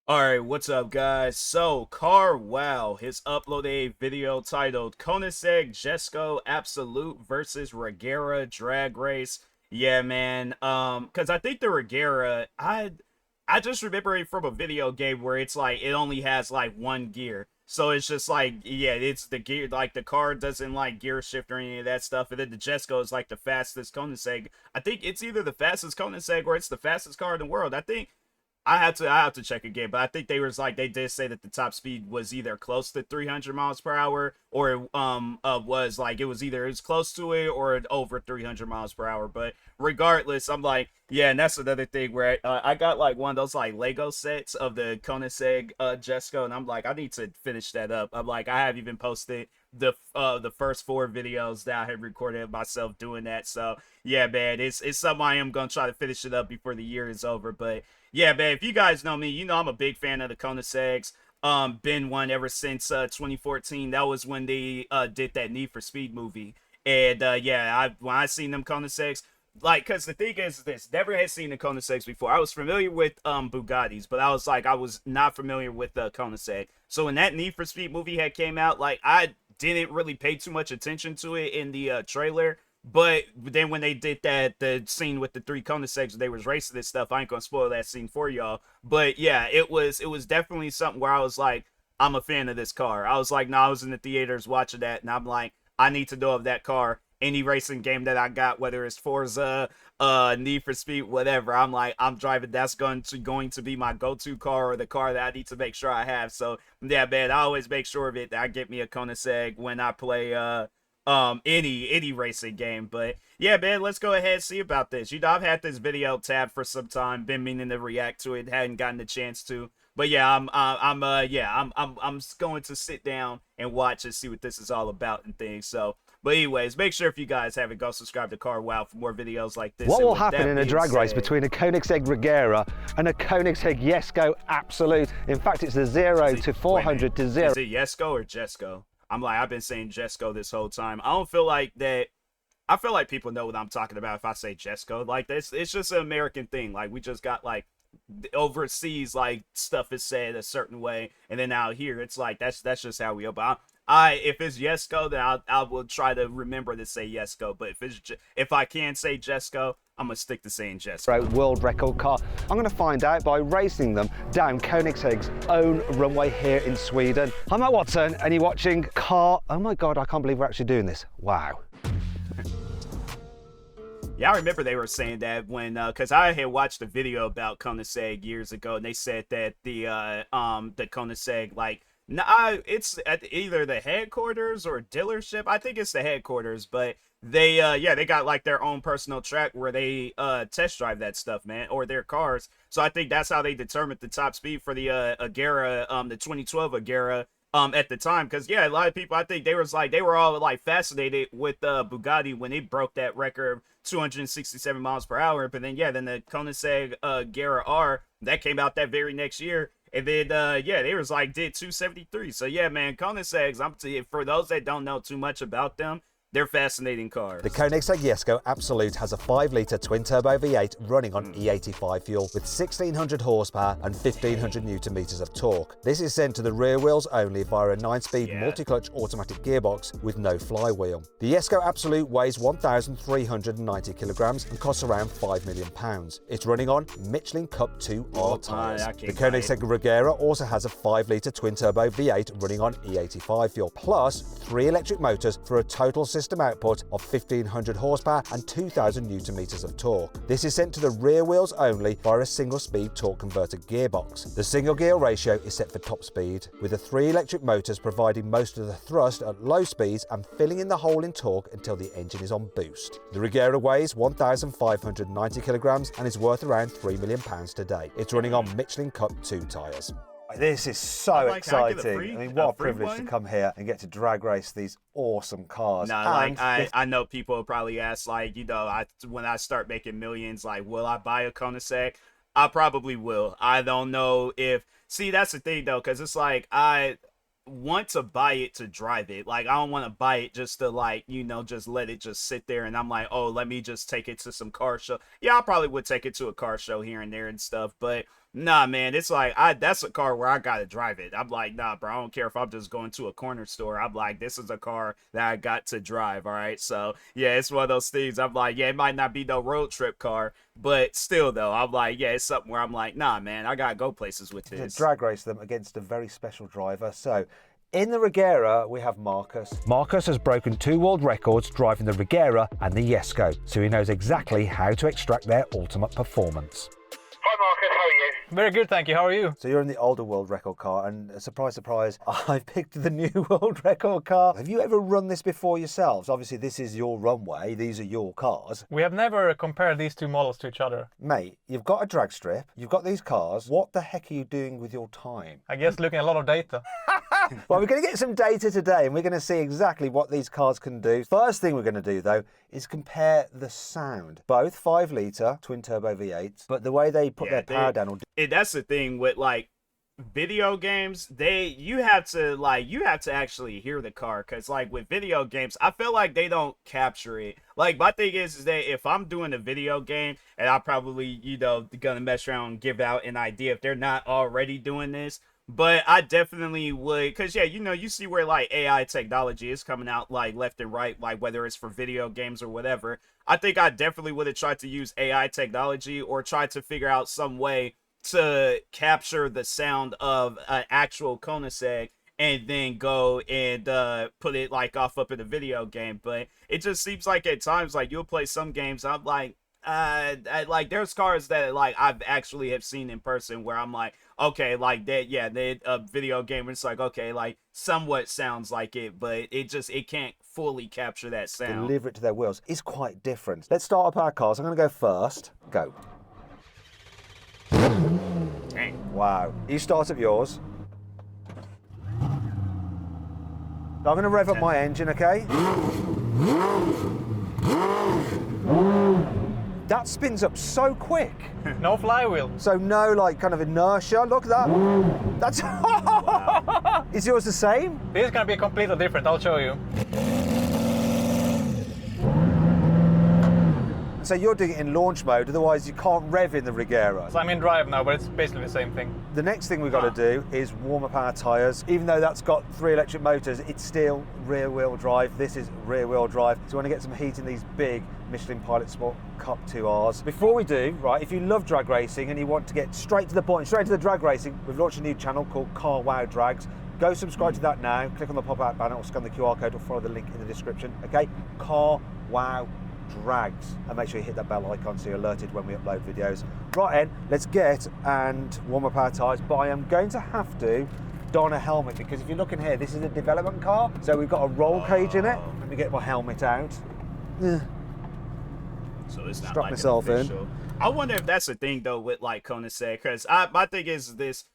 Alright, what's up guys? So, Wow has uploaded a video titled Koenigsegg Jesko Absolut versus Regera Drag Race. Yeah, man. Cause I think the Regera, I just remember it from a video game where it's like it only has like one gear. So it's just like, yeah, it's the gear, like the car doesn't like gear shift or any of that stuff. And then the Jesko is like the fastest Koenigsegg. I think it's either the fastest Koenigsegg or it's the fastest car in the world. I have to check again, but I think they did say that the top speed was either close to 300 miles per hour or was like it was either as close to it or over 300 miles per hour. But regardless, I'm like, yeah, and that's another thing where I got like one of those like Lego sets of the Koenigsegg Jesko, and I'm like, I need to finish that up. I'm like, I haven't even posted the first four videos that I had recorded of myself doing that. So yeah, man, it's something I am gonna try to finish it up before the year is over. But yeah, man, if you guys know me, you know I'm a big fan of the Koenigsegg's. Been one ever since 2014. That was when they did that Need for Speed movie. And yeah, when I seen them Koenigseggs, like, cause the thing is this, never had seen the Koenigseggs before. I was familiar with Bugattis, but I was not familiar with the Koenigsegg. So when that Need for Speed movie had came out, like I didn't really pay too much attention to it in the trailer. But then when they did the scene with the three Koenigseggs, they was racing this stuff. I ain't gonna spoil that scene for y'all. But yeah, it was definitely something where I was like, I'm a fan of this car. I was like, no, I was in the theaters watching that, and I'm like, I need to know of that car. Any racing game that I got, whether it's Forza, Need for Speed, whatever, I'm like, I'm driving. That's going to be my go-to car or the car that I need to make sure I have. So yeah, man, I always make sure of it that I get me a Koenigsegg when I play any racing game. But yeah, man, let's go ahead and see about this. You know, I've had this video tabbed for some time, been meaning to react to it, hadn't gotten the chance to. But yeah, I'm going to sit down and watch and see what this is all about and things. So, but anyways, make sure if you guys haven't, go subscribe to Wow for more videos like this. What and will with happen that in a being drag race said, between a Koenigsegg Regera and a Koenigsegg Jesko Absolut? In fact, it's a 0 to 400 to 0. Is it Jesko or Jesko? I've been saying Jesko this whole time. I don't feel like that. I feel like people know what I'm talking about if I say Jesko. Like this, it's just an American thing. Like we just got like overseas, like stuff is said a certain way, and then out here it's like that's just how we are. But if it's Jesko, then I will try to remember to say Jesko. But if I can say Jesko, I'm gonna stick to saying Jesko. World record car. I'm going to find out by racing them down Koenigsegg's own runway here in Sweden. I'm Matt Watson and you're watching Car. Oh my God, I can't believe we're actually doing this. Wow. Yeah, I remember they were saying that when, cause I had watched a video about Koenigsegg years ago, and they said that the Koenigsegg, like, nah, it's at either the headquarters or dealership. I think it's the headquarters, but yeah, they got like their own personal track where they test drive that stuff, man, or their cars. So I think that's how they determined the top speed for the Agera, the 2012 Agera at the time. Because yeah, a lot of people, I think they were all like fascinated with Bugatti when it broke that record of 267 miles per hour. But then yeah, then the Koenigsegg Agera R that came out that very next year. And then yeah, they was like did 273. So yeah, man, Koenigsegg's, for those that don't know too much about them, they're fascinating cars. The Koenigsegg Jesko Absolut has a 5-litre twin-turbo V8 running on E85 fuel with 1600 horsepower and 1500 newton meters of torque. This is sent to the rear wheels only via a 9-speed multi-clutch automatic gearbox with no flywheel. The Jesko Absolut weighs 1,390 kilograms and costs around £5 million. It's running on Michelin Cup 2R tyres. The Koenigsegg Regera also has a 5-litre twin-turbo V8 running on E85 fuel, plus 3 electric motors for a total system output of 1500 horsepower and 2000 newton meters of torque. This is sent to the rear wheels only via a single-speed torque converter gearbox. The single gear ratio is set for top speed, with the 3 electric motors providing most of the thrust at low speeds and filling in the hole in torque until the engine is on boost. The Regera weighs 1,590 kilograms and is worth around £3 million today. It's running on Michelin Cup 2 tyres. This is so exciting. I mean, what a privilege to come here and get to drag race these awesome cars. Nah, like I know people will probably ask, like, you know, when I start making millions, like, will I buy a Koenigsegg? I probably will. I don't know if, see, that's the thing though, because it's like I want to buy it to drive it. Like, I don't want to buy it just to, like, you know, just let it just sit there and I'm like, oh, let me just take it to some car show. Yeah, I probably would take it to a car show here and there and stuff, but Nah, man, it's like that's a car where I gotta drive it. I'm like, nah, bro, I don't care if I'm just going to a corner store. I'm like, this is a car that I got to drive, all right? So yeah, it's one of those things. I'm like, yeah, it might not be no road trip car, but still though, I'm like, yeah, it's something where I'm like, nah, man, I gotta go places with To this. drag race them against a very special driver. So in the Regera, we have Marcus. Marcus has broken 2 world records driving the Regera and the Jesko, so he knows exactly how to extract their ultimate performance. Hi Marcus, how are you? Very good, thank you. How are you? So you're in the older world record car, and surprise, surprise, I picked the new world record car. Have you ever run this before yourselves? Obviously, this is your runway. These are your cars. We have never compared these two models to each other. Mate, you've got a drag strip. You've got these cars. What the heck are you doing with your time? I guess looking at a lot of data. Well, we're going to get some data today, and we're going to see exactly what these cars can do. First thing we're going to do, though, is compare the sound. Both 5-litre twin-turbo V8s, but the way they put their power down... That's the thing with, like, video games, you have to actually hear the car, because like with video games I feel like they don't capture it. Like my thing is that if I'm doing a video game, and I probably gonna mess around and give out an idea if they're not already doing this, but I definitely would, because yeah, you see where like AI technology is coming out like left and right, like whether it's for video games or whatever. I think I definitely would have tried to use AI technology or tried to figure out some way to capture the sound of an actual Koenigsegg and then go and put it like off up in a video game. But it just seems like at times like you'll play some games, I'm like like there's cars that like I've actually have seen in person where I'm like, okay, like that, yeah, they a video game, it's like, okay, like somewhat sounds like it, but it can't fully capture that sound. Deliver it to their wheels is quite different. Let's start up our cars. I'm going to go first. Go. Dang. Wow. You start up yours. I'm going to rev up my engine, okay? That spins up so quick. No flywheel. So no like kind of inertia. Look at that. That's Is yours the same? This is going to be completely different, I'll show you. So you're doing it in launch mode, otherwise you can't rev in the Regera. So I'm in drive now, but it's basically the same thing. The next thing we've got to do is warm up our tyres. Even though that's got 3 electric motors, it's still rear wheel drive. This is rear wheel drive. So we want to get some heat in these big Michelin Pilot Sport Cup 2Rs. Before we do, right, if you love drag racing and you want to get straight to the point, straight to the drag racing, we've launched a new channel called Car Wow Drags. Go subscribe to that now, click on the pop-out banner or scan the QR code or follow the link in the description, okay? Car Wow Drags, and make sure you hit that bell icon so you're alerted when we upload videos. Right then, let's get and warm up our tyres, but I am going to have to don a helmet because if you look in here, this is a development car, so we've got a roll cage in it. Let me get my helmet out. So it's not Strap like myself in. official. I wonder if that's the thing though with like Koenigsegg, because my thing is this.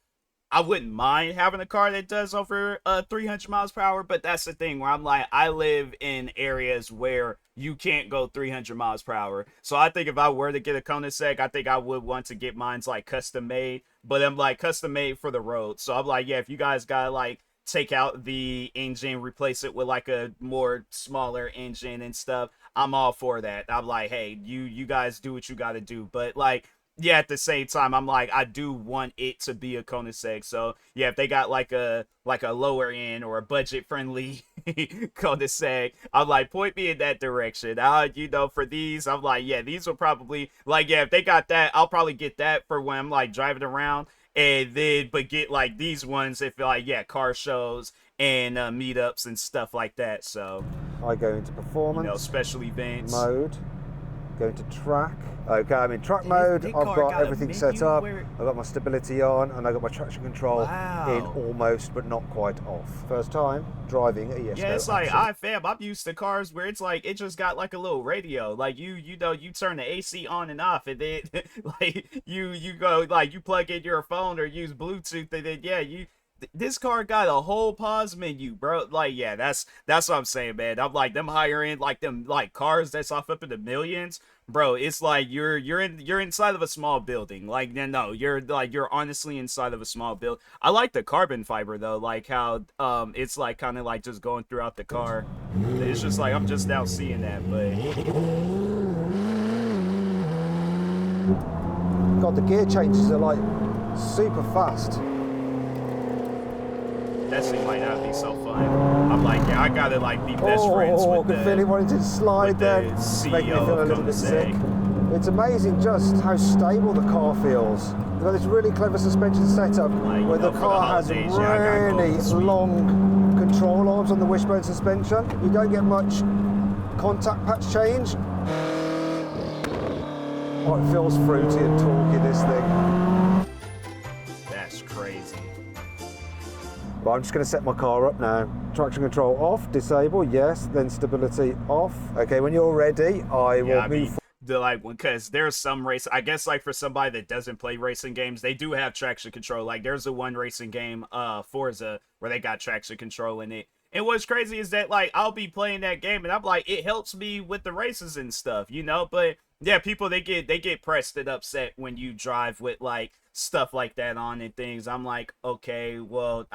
I wouldn't mind having a car that does over 300 miles per hour, but that's the thing where I'm like, I live in areas where you can't go 300 miles per hour. So I think if I were to get a Koenigsegg, I think I would want to get mine's like custom made, but I'm like custom made for the road. So I'm like, yeah, if you guys gotta like take out the engine, replace it with like a more smaller engine and stuff, I'm all for that. I'm like, hey, you guys do what you gotta do. But like, yeah, at the same time, I'm like, I do want it to be a Koenigsegg. So yeah, if they got like a lower end or a budget friendly Koenigsegg, I'm like, point me in that direction. For these, I'm like, yeah, these will probably like, yeah, if they got that, I'll probably get that for when I'm like driving around, and then but get like these ones if like, yeah, car shows and meetups and stuff like that. So I go into performance, special events mode. Go into track. Okay, I'm in track mode. I've got everything set up. I've got my stability on and I've got my traction control in almost but not quite off. First time driving a Jesko. Yeah, it's like I'm used to cars where it's like it just got like a little radio. Like you turn the AC on and off, and then like you go like you plug in your phone or use Bluetooth, and then yeah, this car got a whole pause menu, bro. Like, yeah, that's what I'm saying, man. I'm like them higher end, like them like cars that's off up in the millions, bro. It's like you're inside of a small building. Like, no, you're honestly inside of a small building. I like the carbon fiber though, like how it's like kind of like just going throughout the car. It's just like I'm just now seeing that, but God, the gear changes are like super fast. That thing might not be so fun. I'm like, yeah, I gotta like be best friends Oh, I with could feel it wanting to slide there. the It's making me CEO feel a of little bit sick. Koenigsegg. It's amazing just how stable the car feels. They've got this really clever suspension setup Like, where you know, the for car the has holidays, yeah, I gotta go really this week. long control arms on the wishbone suspension. You don't get much contact patch change. Oh, it feels fruity and torquey, this thing. That's crazy. But I'm just going to set my car up now. Traction control off, disable, yes, then stability off. Okay, when you're ready, I will move. Like, because there's some race, I guess, like for somebody that doesn't play racing games, they do have traction control. Like there's a one racing game, Forza, where they got traction control in it. And what's crazy is that like I'll be playing that game and I'm like, it helps me with the races and stuff, you know. But yeah, people they get pressed and upset when you drive with like stuff like that on and things. I'm like, okay, well,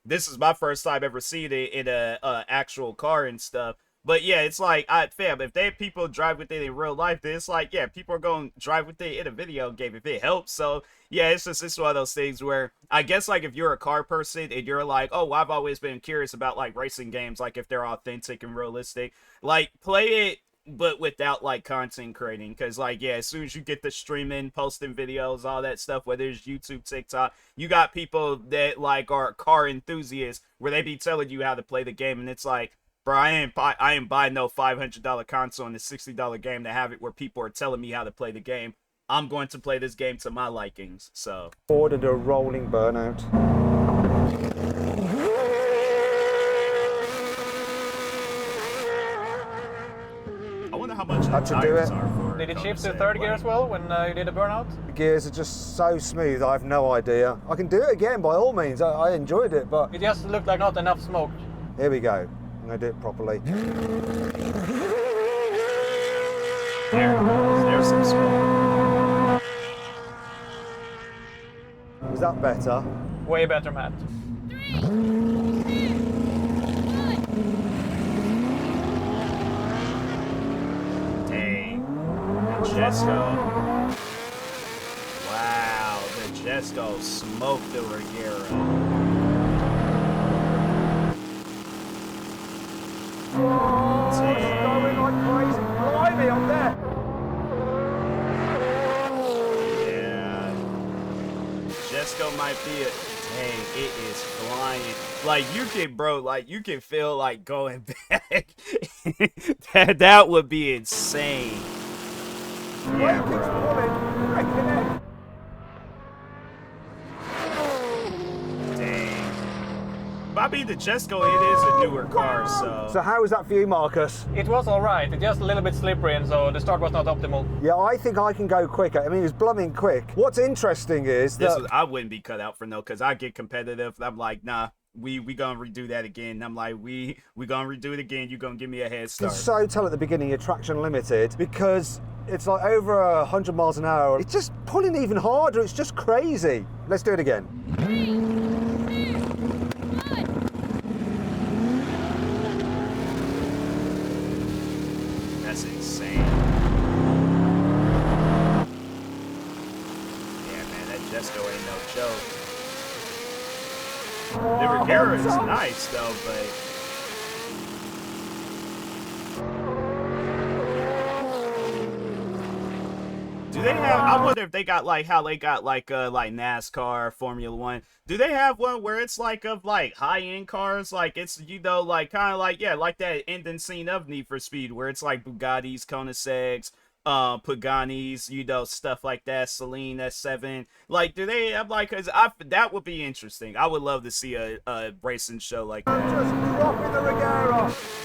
this is my first time ever seeing it in a actual car and stuff. But yeah, it's like, fam, if they have people drive with it in real life, then it's like, yeah, people are going to drive with it in a video game if it helps. So yeah, it's one of those things where I guess like if you're a car person and you're like, oh, I've always been curious about like racing games, like if they're authentic and realistic, like play it, but without like content creating. Because like, yeah, as soon as you get the streaming, posting videos, all that stuff, whether it's YouTube, TikTok, you got people that like are car enthusiasts where they be telling you how to play the game. And it's like, bro, I ain't buying no $500 console and a $60 game to have it where people are telling me how to play the game. I'm going to play this game to my likings. So Ordered a rolling burnout. I wonder how much Had the to do tires it. are for. Did it shift to Koenigsegg, third gear like- as well when you did a burnout? The gears are just so smooth, I have no idea. I can do it again by all means, I enjoyed it, but It just looked like not enough smoke. here we go. I'm going to do it properly. There's some smoke. Was that better? Way better, Matt. Dang. The Jesko. Wow, the Jesko smoked the Regera. Going like crazy. Blimey, I'm there. Yeah. Jesko might be a... Dang, it is flying. Like, you can, bro, like, you can feel, like, going back. that would be insane. Yeah, bro. Dang. But I mean, the Jesko, it is a newer car, so... So how was that for you, Marcus? It was alright, it's just a little bit slippery and so the start was not optimal. Yeah, I think I can go quicker. I mean, it was blooming quick. What's interesting is that... I wouldn't be cut out for no, because I get competitive. I'm like, nah, we gonna redo that again. I'm like, we gonna redo it again. You gonna give me a head You start. can so tell at the beginning you're traction limited because it's like over 100 miles an hour. It's just pulling even harder. It's just crazy. Let's do it again. That's insane. Yeah, man, that Jesko ain't no joke. The Regera is nice though, but do they have? I wonder if they got like how they got like NASCAR, Formula One. Do they have one where it's like of like high end cars? Like it's like kind of like like that ending scene of Need for Speed where it's like Bugattis, Koenigsegg's, Paganis, stuff like that. Celine S7. Like, do they? I'm like, that would be interesting. I would love to see a racing show like that. Just dropping the Regera.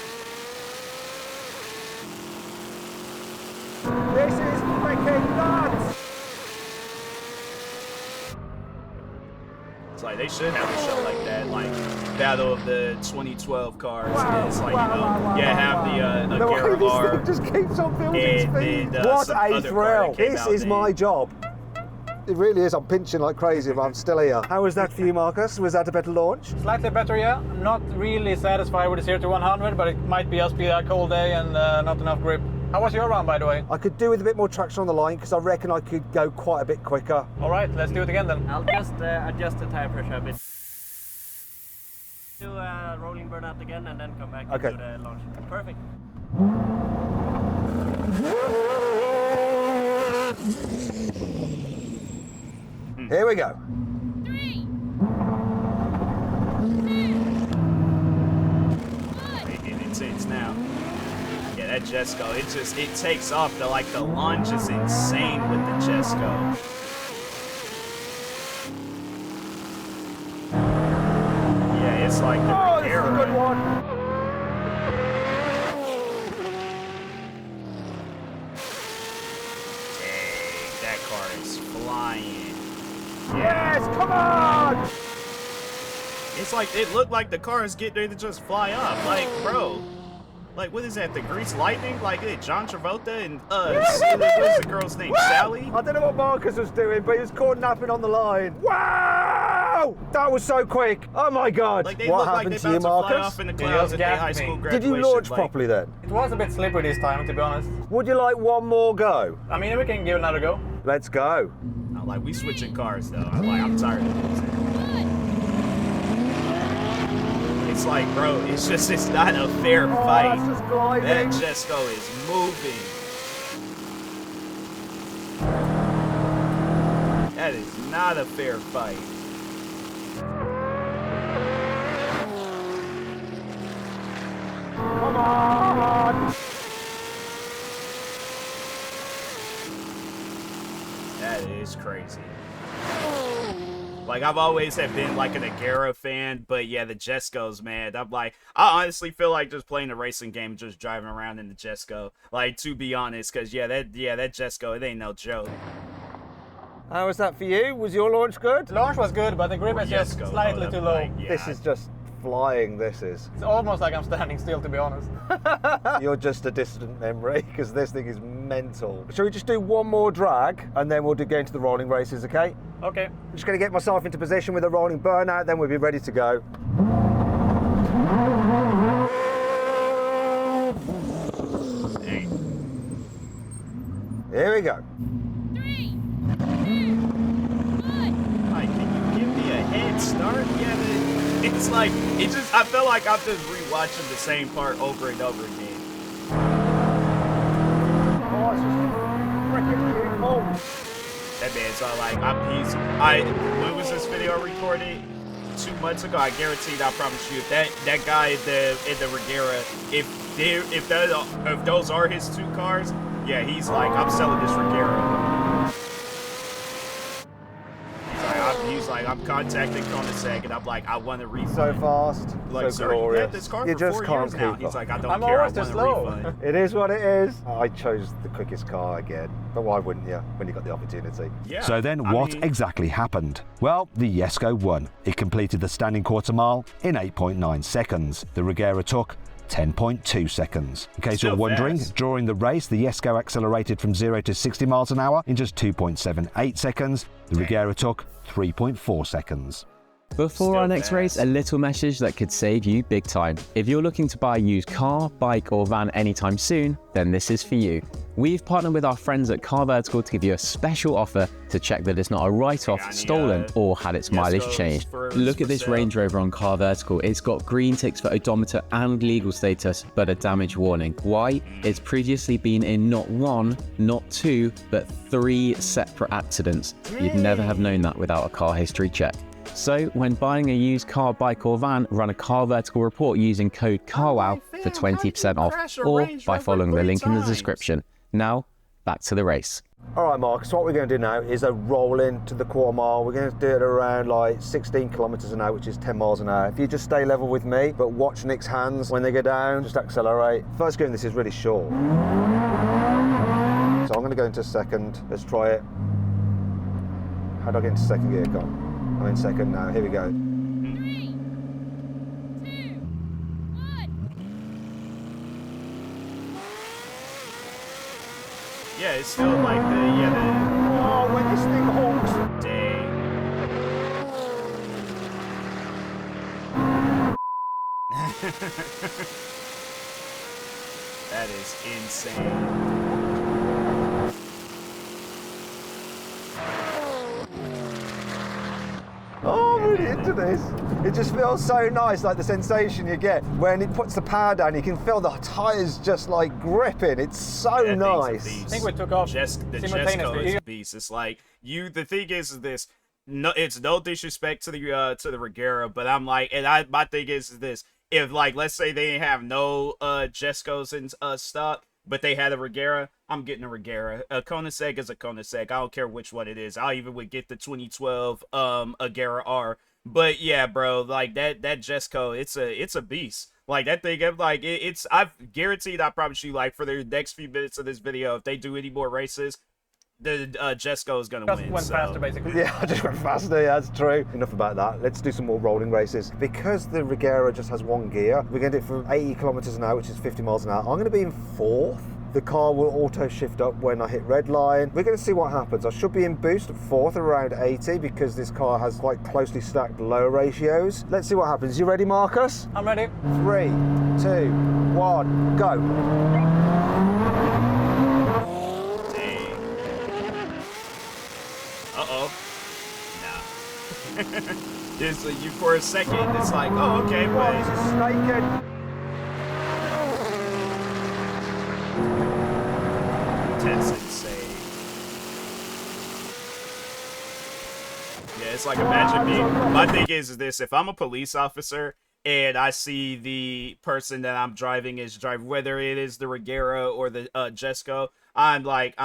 This is freaking nuts. It's like they should have a show like that, like Battle of the 2012 cars. And it's like have the The way Regera this R. thing just keeps on building and speed. then, What some a other car thrill. that came This out is then. my job. It really is. I'm pinching like crazy, but I'm still here. How was that for you, Marcus? Was that a better launch? Slightly better, yeah. Not really satisfied with the 0 to 100, but it might be just be a cold day and not enough grip. How was your run, by the way? I could do with a bit more traction on the line because I reckon I could go quite a bit quicker. All right, let's do it again then. I'll just adjust the tire pressure a bit. Do a rolling burnout again and then come back Okay. into the launch. Perfect. Here we go. 3, 2, 1. It's now. Yeah, that Jesko, it takes off. The launch is insane with the Jesko. Yeah, it's like the Oh, this is a Regera. good one. Dang, that car is flying. Yes, come on! It's like, it looked like the car is getting ready to just fly off. Like, bro. Like, what is that? The Grease Lightning? Like, John Travolta and, what is the girl's name? Sally? I don't know what Marcus was doing, but he was caught napping on the line. Wow! That was so quick. Oh my God. Like, they what look like happened they're to you, about to fly Marcus? off in the You clouds just at their gapped high me. school Did graduation. you launch like, properly then? It was a bit slippery this time, to be honest. Would you like one more go? I mean, we can give it another go. Let's go. Like, we switching cars, though. I'm tired of this. It's like, bro, it's not a fair fight. that's just gliding. That Jesko is moving. That is not a fair fight. Come on! That is crazy. Like, I've always have been like an Regera fan, but yeah, the Jeskos, man. I honestly feel like just playing a racing game, just driving around in the Jesko. Like, to be honest, because that Jesko, it ain't no joke. How was that for you? Was your launch good? The launch was good, but the grip is just Jesko, slightly too low. like, yeah, This is just flying, this is. It's almost like I'm standing still, to be honest. You're just a distant memory because this thing is mental. Shall we just do one more drag and then we'll go into the rolling races, okay? Okay. I'm just going to get myself into position with a rolling burnout, then we'll be ready to go. Dang. Here we go. 3, 2, 1. Like, can you give me a head start? Yeah, it's like, I feel like I'm just rewatching the same part over and over again. Oh, it's just freaking beautiful. That man's all like, when was this video recorded? 2 months ago. I guarantee, I promise you, if that guy in the Regera, if those are his 2 cars, yeah, he's like, I'm selling this Regera. He's like, I'm contacting Koenigsegg, and I'm like, I want a refund. So fast, Like, so sir, you glorious. had this car You for just 4 can't years now. keep He's up. like, I don't I'm care. I always too want a slow. refund. It is what it is. I chose the quickest car again, but why wouldn't you when you got the opportunity? Yeah. So then I what mean, exactly happened? Well, the Jesko won. It completed the standing quarter mile in 8.9 seconds. The Regera took 10.2 seconds. In case Still you're wondering, fast. during the race, the Jesko accelerated from 0 to 60 miles an hour in just 2.78 seconds. The Regera took 3.4 seconds. Before Still our next race, fast. a little message that could save you big time. If you're looking to buy a used car, bike or van anytime soon, then this is for you. We've partnered with our friends at Car Vertical to give you a special offer to check that it's not a write-off, Yeah, stolen or had its mileage Jeskos changed. for Look at this sale. Range Rover on Car Vertical. It's got green ticks for odometer and legal status, but a damage warning. Why? It's previously been in not 1, not 2, but 3 separate accidents. You'd never have known that without a car history check. So when buying a used car, bike or van, run a Car Vertical report using code CARWOW for 20% off, or by following the link in the description. Now, back to the race. All right, Marcus, what we're going to do now is a roll into the quarter mile. We're going to do it around like 16 kilometres an hour, which is 10 miles an hour. If you just stay level with me, but watch Nick's hands when they go down, just accelerate. First gear in this is really short. So I'm going to go into second. Let's try it. How do I get into second gear? Go on. I'm in second now. Here we go. 3, 2, 1. Yeah, it's still like Oh, when this thing honks. dang. That is insane. this. It just feels so nice, like the sensation you get when it puts the power down. You can feel the tyres just like gripping. It's so That thing's a nice. beast. I think we took off The simultaneously. Jesko is a beast. It's like the thing is this. No, it's no disrespect to the Regera, but I'm like, and my thing is this: if like, let's say they didn't have no Jeskos in stock, but they had a Regera, I'm getting a Regera. A Koenigsegg is a Koenigsegg. I don't care which one it is. I even would get the 2012 Agera R. But yeah, bro, like that Jesko, it's a beast. Like that thing, I'm like, I've guaranteed, I promise you, like for the next few minutes of this video, if they do any more races, the Jesko is gonna Just win. went faster, basically. Yeah, I just went faster, yeah, that's true. Enough about that. Let's do some more rolling races. Because the Regera just has one gear, we're going to do it from 80 kilometers an hour, which is 50 miles an hour. I'm going to be in fourth. The car will auto shift up when I hit red line. We're going to see what happens. I should be in boost at fourth around 80 because this car has quite closely stacked low ratios. Let's see what happens. You ready, Marcus? I'm ready. 3, 2, 1, go. Uh-oh. Nah. This, you for a second, it's like, oh, okay, Oh, but he's a snakehead. that's insane. Yeah, it's like, imagine me. My thing is this: if I'm a police officer and I see the person that I'm driving is driving, whether it is the Regera or the Jesko, I'm like,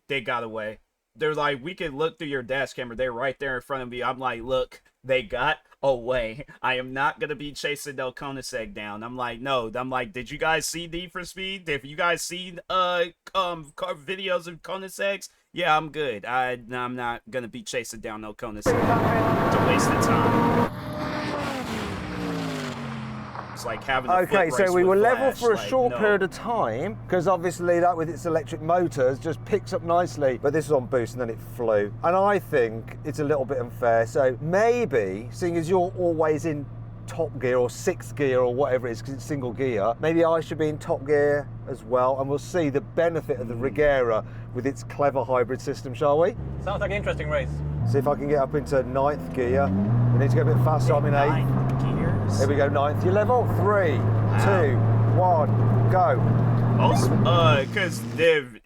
they got away. They're like, we can look through your dash camera. They're right there in front of me. I'm like, look, they got away. I am not going to be chasing no Koenigsegg down. I'm like, no. I'm like, did you guys see Need for Speed? If you guys seen videos of Koenigsegg's, yeah, I'm good. I'm not going to be chasing down no Koenigsegg. It's a waste of time. It's like having a Okay, foot race so we with were level Flash. for a Like, short no. period of time, because obviously that with its electric motors just picks up nicely, but this is on boost and then it flew. And I think it's a little bit unfair, so maybe, seeing as you're always in top gear or sixth gear or whatever it is, because it's single gear, maybe I should be in top gear as well, and we'll see the benefit of the Regera with its clever hybrid system, shall we? Sounds like an interesting race. See if I can get up into ninth gear. We need to go a bit faster, I'm in eighth. 9 gears. Here we go, ninth. You level? 3, 2, 1, go. Most, cause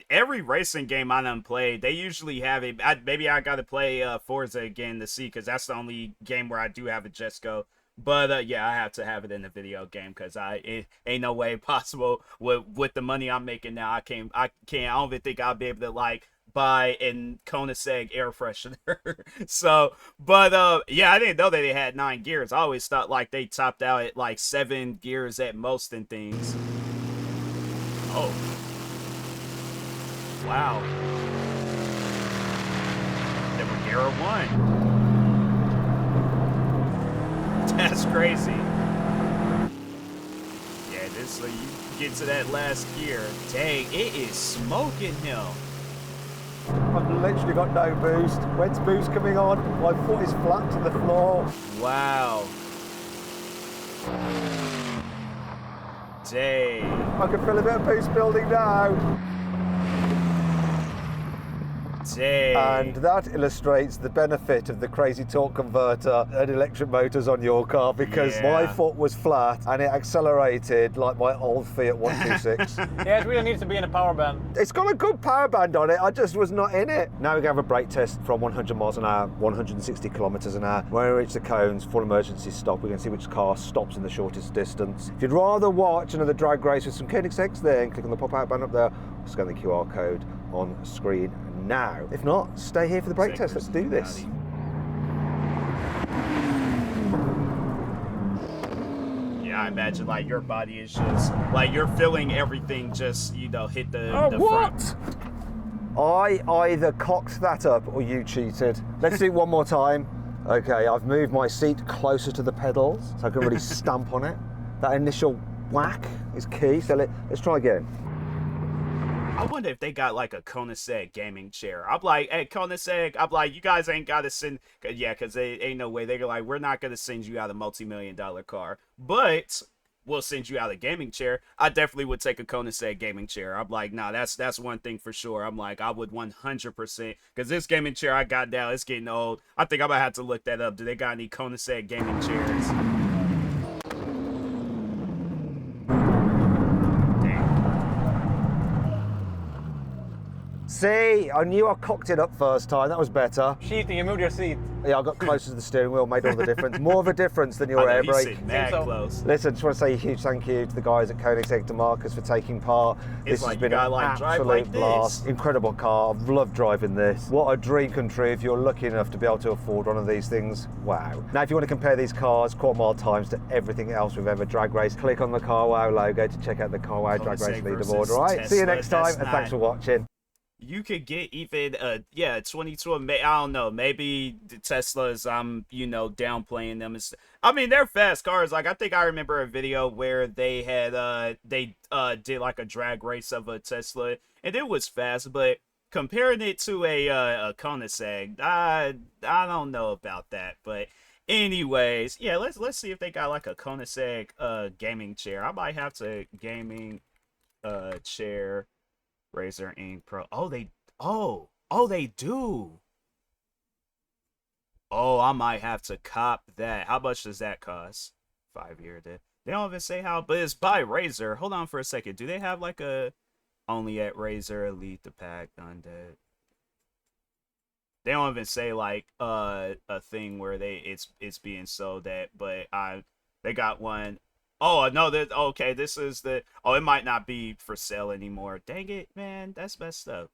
every racing game I done played, they usually have a. Maybe I gotta play Forza again to see, cause that's the only game where I do have a Jesko. But yeah, I have to have it in the video game, cause it ain't no way possible with the money I'm making now. I don't even think I'll be able to like buy a Koenigsegg air freshener. So, but yeah, I didn't know that they had 9 gears. I always thought like they topped out at like 7 gears at most and things. Oh. Wow. The Regera won. That's crazy. Yeah, this so you get to that last gear. Dang, it is smoking him. I've literally got no boost. When's boost coming on? My foot is flat to the floor. Wow. Dang. I can feel a bit of boost building now. Dang. And that illustrates the benefit of the crazy torque converter and electric motors on your car, because my Yeah. foot was flat and it accelerated like my old Fiat 126. Yeah, it really needs to be in a power band. It's got a good power band on it, I just was not in it. Now we're going to have a brake test from 100 miles an hour, 160 kilometres an hour. When we reach the cones, full emergency stop, we're going to see which car stops in the shortest distance. If you'd rather watch another drag race with some Koenigseggs, then click on the pop-out band up there, scan the QR code on screen now. If not, stay here for the brake test. Let's do this. Yeah, I imagine like your body is just like you're feeling everything just, you know, hit the What? front. I either cocked that up or you cheated. Let's do it one more time. Okay, I've moved my seat closer to the pedals so I can really stamp on it. That initial whack is key, so let's try again. I wonder if they got like a Koenigsegg gaming chair. I'm like, hey, Koenigsegg, I'm like, you guys ain't got to send, yeah, because they ain't no way. They're like, we're not going to send you out a multi-million-dollar car. But we'll send you out a gaming chair, I definitely would take a Koenigsegg gaming chair. I'm like, nah, that's one thing for sure. I'm like, I would 100%, because this gaming chair I got now, it's getting old. I think I might have to look that up. Do they got any Koenigsegg gaming chairs? See, I knew I cocked it up first time. That was better. Cheating, you moved your seat. Yeah, I got closer to the steering wheel, made all the difference. More of a difference than your I know, air he's brake. sitting mad so. close. Listen, just want to say a huge thank you to the guys at Koenigsegg, to Marcus for taking part. It's This like has you been gotta, an like, drive absolute like this. blast. Incredible car. I've loved driving this. What a dream come true if you're lucky enough to be able to afford one of these things. Wow. Now, if you want to compare these cars, quarter mile times, to everything else we've ever drag raced, click on the Car Wow logo to check out the Car Wow drag race Koenigsegg leaderboard. versus All right. See you Tesla, next time, that's and thanks not- for watching. You could get even 22, I don't know, maybe the Teslas, I'm downplaying them. I mean, they're fast cars. Like, I think I remember a video where they had did like a drag race of a Tesla, and it was fast, but comparing it to a Koenigsegg, I don't know about that. But anyways, yeah, let's see if they got like a Koenigsegg gaming chair. I might have to gaming chair Razer Ink Pro. Oh, they do. Oh, I might have to cop that. How much does that cost? 5-year deal. They don't even say how, but it's by Razer. Hold on for a second. Do they have like a only at Razer Elite the pack undead? They don't even say like a thing where it's being sold at, but they got one. Oh, no, okay, this is the... Oh, it might not be for sale anymore. Dang it, man. That's messed up.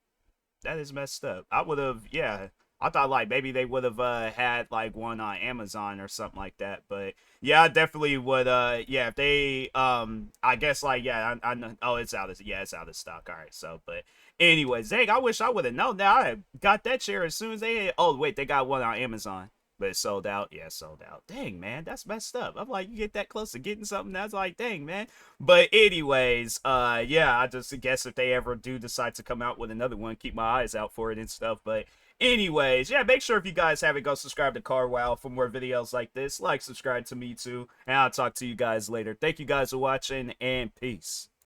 That is messed up. I would have... Yeah. I thought, like, maybe they would have had, like, one on Amazon or something like that. But, yeah, I definitely would... Yeah, if they... I guess, like, yeah, I know... Oh, it's out of... Yeah, it's out of stock. All right, so... But, anyways, dang, I wish I would have known. Now, I got that chair as soon as they had... Oh, wait, they got one on Amazon. But it's sold out. Yeah, sold out. Dang, man, that's messed up. I'm like, you get that close to getting something, that's like, dang, man. But anyways, yeah, I just guess if they ever do decide to come out with another one, keep my eyes out for it and stuff. But anyways, yeah, make sure if you guys haven't, go subscribe to CarWow for more videos like this. Like, subscribe to me too, and I'll talk to you guys later. Thank you guys for watching, and peace.